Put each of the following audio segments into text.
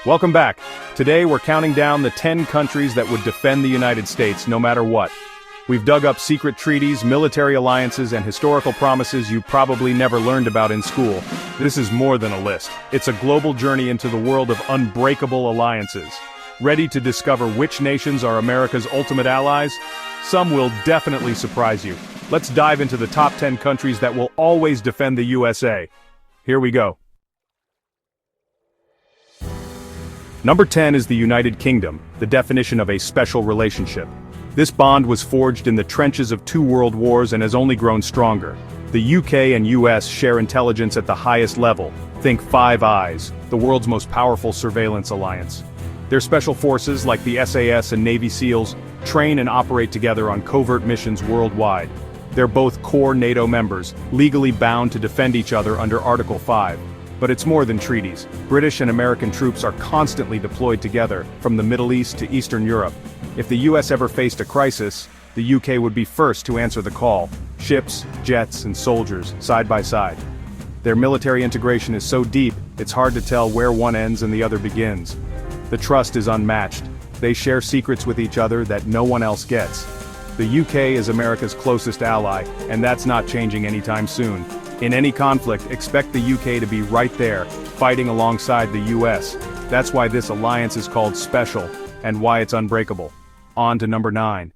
Welcome back. Today we're counting down the 10 countries that would defend the United States no matter what. We've dug up secret treaties, military alliances, and historical promises you probably never learned about in school. This is more than a list. It's a global journey into the world of unbreakable alliances. Ready to discover which nations are America's ultimate allies? Some will definitely surprise you. Let's dive into the top 10 countries that will always defend the USA. Here we go. Number 10 is the United Kingdom, the definition of a special relationship. This bond was forged in the trenches of 2 world wars and has only grown stronger. The UK and US share intelligence at the highest level. Think Five Eyes, the world's most powerful surveillance alliance. Their special forces, like the SAS and Navy SEALs, train and operate together on covert missions worldwide. They're both core NATO members, legally bound to defend each other under Article 5. But it's more than treaties. British and American troops are constantly deployed together, from the Middle East to Eastern Europe. If the US ever faced a crisis, the UK would be first to answer the call. Ships, jets, and soldiers, side by side. Their military integration is so deep, it's hard to tell where one ends and the other begins. The trust is unmatched. They share secrets with each other that no one else gets. The UK is America's closest ally, and that's not changing anytime soon. In any conflict, expect the UK to be right there, fighting alongside the US. That's why this alliance is called special, and why it's unbreakable. On to number 9.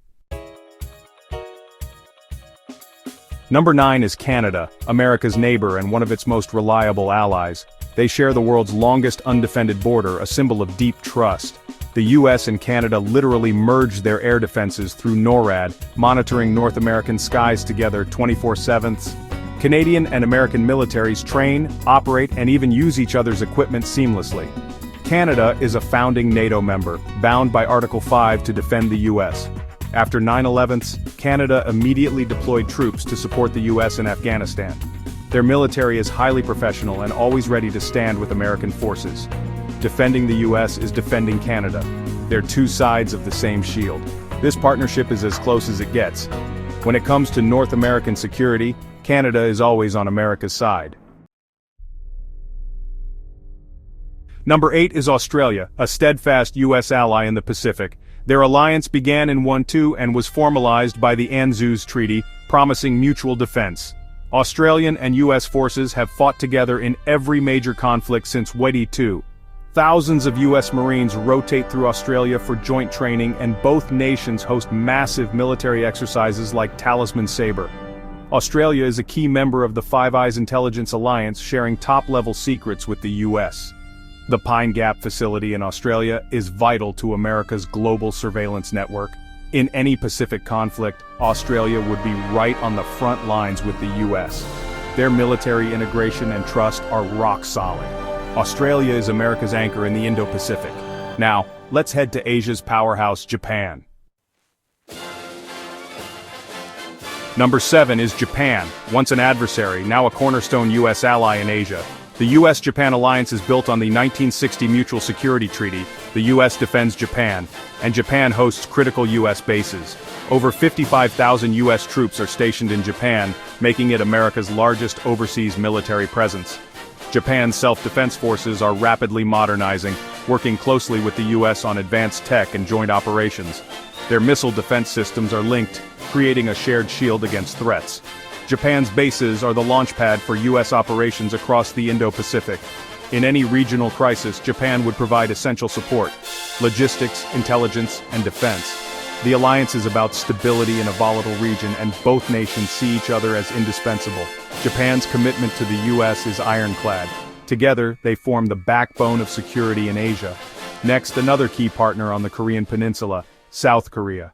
Number 9 is Canada, America's neighbor and one of its most reliable allies. They share the world's longest undefended border, a symbol of deep trust. The US and Canada literally merged their air defenses through NORAD, monitoring North American skies together 24/7. Canadian and American militaries train, operate, and even use each other's equipment seamlessly. Canada is a founding NATO member, bound by Article 5 to defend the US. After 9/11, Canada immediately deployed troops to support the US in Afghanistan. Their military is highly professional and always ready to stand with American forces. Defending the US is defending Canada. They're two sides of the same shield. This partnership is as close as it gets. When it comes to North American security, Canada is always on America's side. Number 8 is Australia, a steadfast US ally in the Pacific. Their alliance began in 2012 and was formalized by the ANZUS Treaty, promising mutual defense. Australian and US forces have fought together in every major conflict since World War II. Thousands of US Marines rotate through Australia for joint training, and both nations host massive military exercises like Talisman Sabre. Australia is a key member of the Five Eyes Intelligence Alliance, sharing top-level secrets with the US. The Pine Gap facility in Australia is vital to America's global surveillance network. In any Pacific conflict, Australia would be right on the front lines with the US. Their military integration and trust are rock solid. Australia is America's anchor in the Indo-Pacific. Now, let's head to Asia's powerhouse, Japan. Number 7 is Japan, once an adversary, now a cornerstone US ally in Asia. The US-Japan alliance is built on the 1960 Mutual Security Treaty. The US defends Japan, and Japan hosts critical US bases. Over 55,000 US troops are stationed in Japan, making it America's largest overseas military presence. Japan's self-defense forces are rapidly modernizing, working closely with the US on advanced tech and joint operations. Their missile defense systems are linked, creating a shared shield against threats. Japan's bases are the launchpad for US operations across the Indo-Pacific. In any regional crisis, Japan would provide essential support: logistics, intelligence, and defense. The alliance is about stability in a volatile region, and both nations see each other as indispensable. Japan's commitment to the US is ironclad. Together, they form the backbone of security in Asia. Next, another key partner on the Korean Peninsula, South Korea.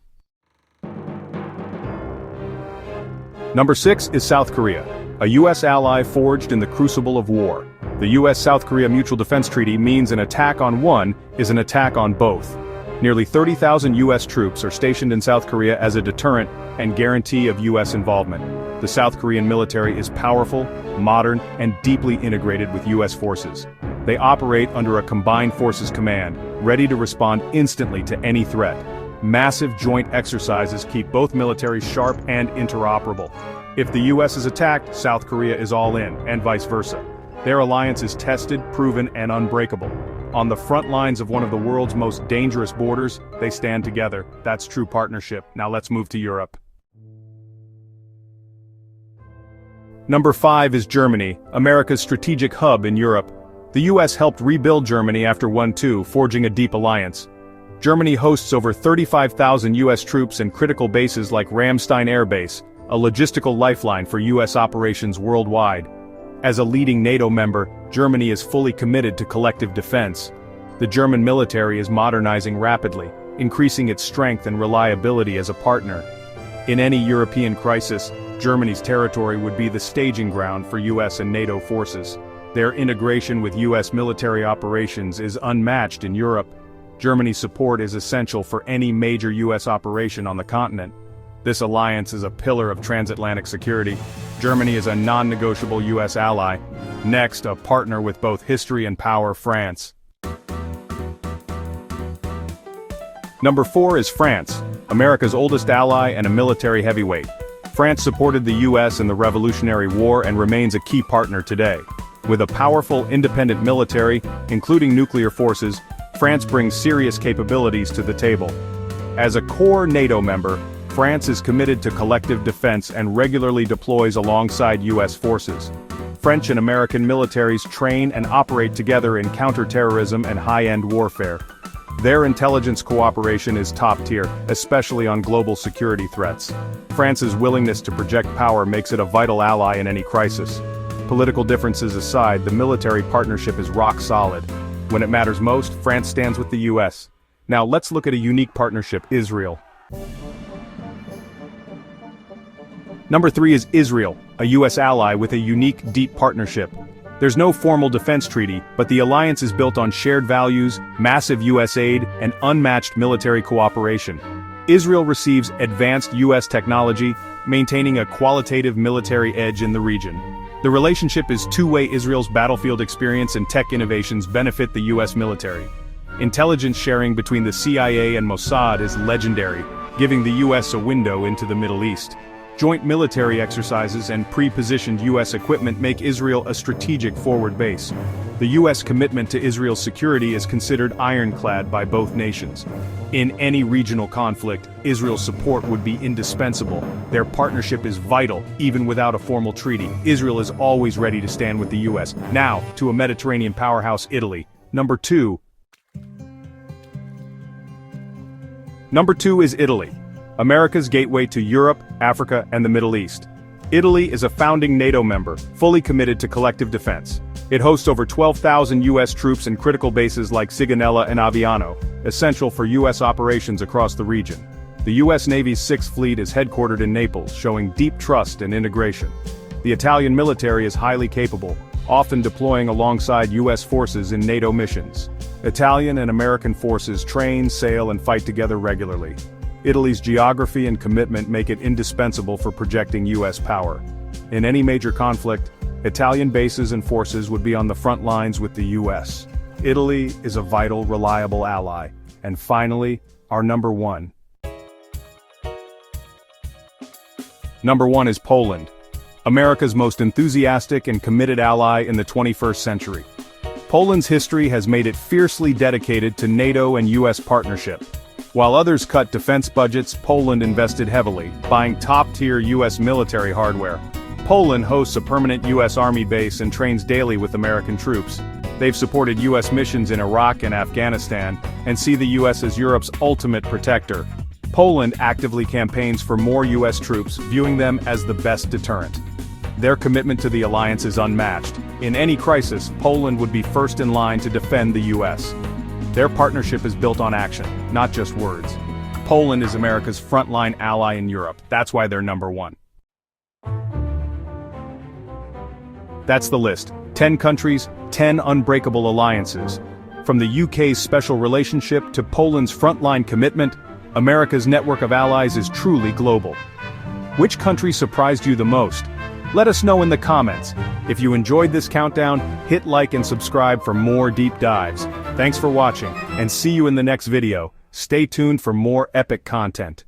Number 6 is South Korea, a US ally forged in the crucible of war. The US-South Korea Mutual Defense Treaty means an attack on one is an attack on both. Nearly 30,000 US troops are stationed in South Korea as a deterrent and guarantee of US involvement. The South Korean military is powerful, modern, and deeply integrated with US forces. They operate under a combined forces command, ready to respond instantly to any threat. Massive joint exercises keep both militaries sharp and interoperable. If the US is attacked, South Korea is all in, and vice versa. Their alliance is tested, proven, and unbreakable. On the front lines of one of the world's most dangerous borders, they stand together. That's true partnership. Now let's move to Europe. Number 5 is Germany, America's strategic hub in Europe. The US helped rebuild Germany after World War II, forging a deep alliance. Germany hosts over 35,000 US troops and critical bases like Ramstein Air Base, a logistical lifeline for US operations worldwide. As a leading NATO member, Germany is fully committed to collective defense. The German military is modernizing rapidly, increasing its strength and reliability as a partner. In any European crisis, Germany's territory would be the staging ground for US and NATO forces. Their integration with US military operations is unmatched in Europe. Germany's support is essential for any major US operation on the continent. This alliance is a pillar of transatlantic security. Germany is a non-negotiable US ally. Next, a partner with both history and power, France. Number 4 is France, America's oldest ally and a military heavyweight. France supported the US in the Revolutionary War and remains a key partner today. With a powerful, independent military, including nuclear forces, France brings serious capabilities to the table. As a core NATO member, France is committed to collective defense and regularly deploys alongside US forces. French and American militaries train and operate together in counterterrorism and high-end warfare. Their intelligence cooperation is top-tier, especially on global security threats. France's willingness to project power makes it a vital ally in any crisis. Political differences aside, the military partnership is rock solid. When it matters most, France stands with the US. Now let's look at a unique partnership, Israel. Number 3 is Israel, a US ally with a unique, deep partnership. There's no formal defense treaty, but the alliance is built on shared values, massive US aid, and unmatched military cooperation. Israel receives advanced US technology, maintaining a qualitative military edge in the region. The relationship is two-way. Israel's battlefield experience and tech innovations benefit the US military. Intelligence sharing between the CIA and Mossad is legendary, giving the US a window into the Middle East. Joint military exercises and pre-positioned US equipment make Israel a strategic forward base. The US commitment to Israel's security is considered ironclad by both nations. In any regional conflict, Israel's support would be indispensable. Their partnership is vital, even without a formal treaty. Israel is always ready to stand with the US. Now, to a Mediterranean powerhouse, Italy. Number 2 is Italy, America's gateway to Europe, Africa, and the Middle East. Italy is a founding NATO member, fully committed to collective defense. It hosts over 12,000 US troops and critical bases like Sigonella and Aviano, essential for US operations across the region. The US Navy's 6th Fleet is headquartered in Naples, showing deep trust and integration. The Italian military is highly capable, often deploying alongside US forces in NATO missions. Italian and American forces train, sail, and fight together regularly. Italy's geography and commitment make it indispensable for projecting US power. In any major conflict, Italian bases and forces would be on the front lines with the US. Italy is a vital, reliable ally. And finally, our number 1. Number 1 is Poland, America's most enthusiastic and committed ally in the 21st century. Poland's history has made it fiercely dedicated to NATO and US partnership. While others cut defense budgets, Poland invested heavily, buying top-tier US military hardware. Poland hosts a permanent US Army base and trains daily with American troops. They've supported US missions in Iraq and Afghanistan, and see the US as Europe's ultimate protector. Poland actively campaigns for more US troops, viewing them as the best deterrent. Their commitment to the alliance is unmatched. In any crisis, Poland would be first in line to defend the US. Their partnership is built on action, not just words. Poland is America's frontline ally in Europe. That's why they're number 1. That's the list. 10 countries, 10 unbreakable alliances. From the UK's special relationship to Poland's frontline commitment, America's network of allies is truly global. Which country surprised you the most? Let us know in the comments. If you enjoyed this countdown, hit like and subscribe for more deep dives. Thanks for watching, and see you in the next video. Stay tuned for more epic content.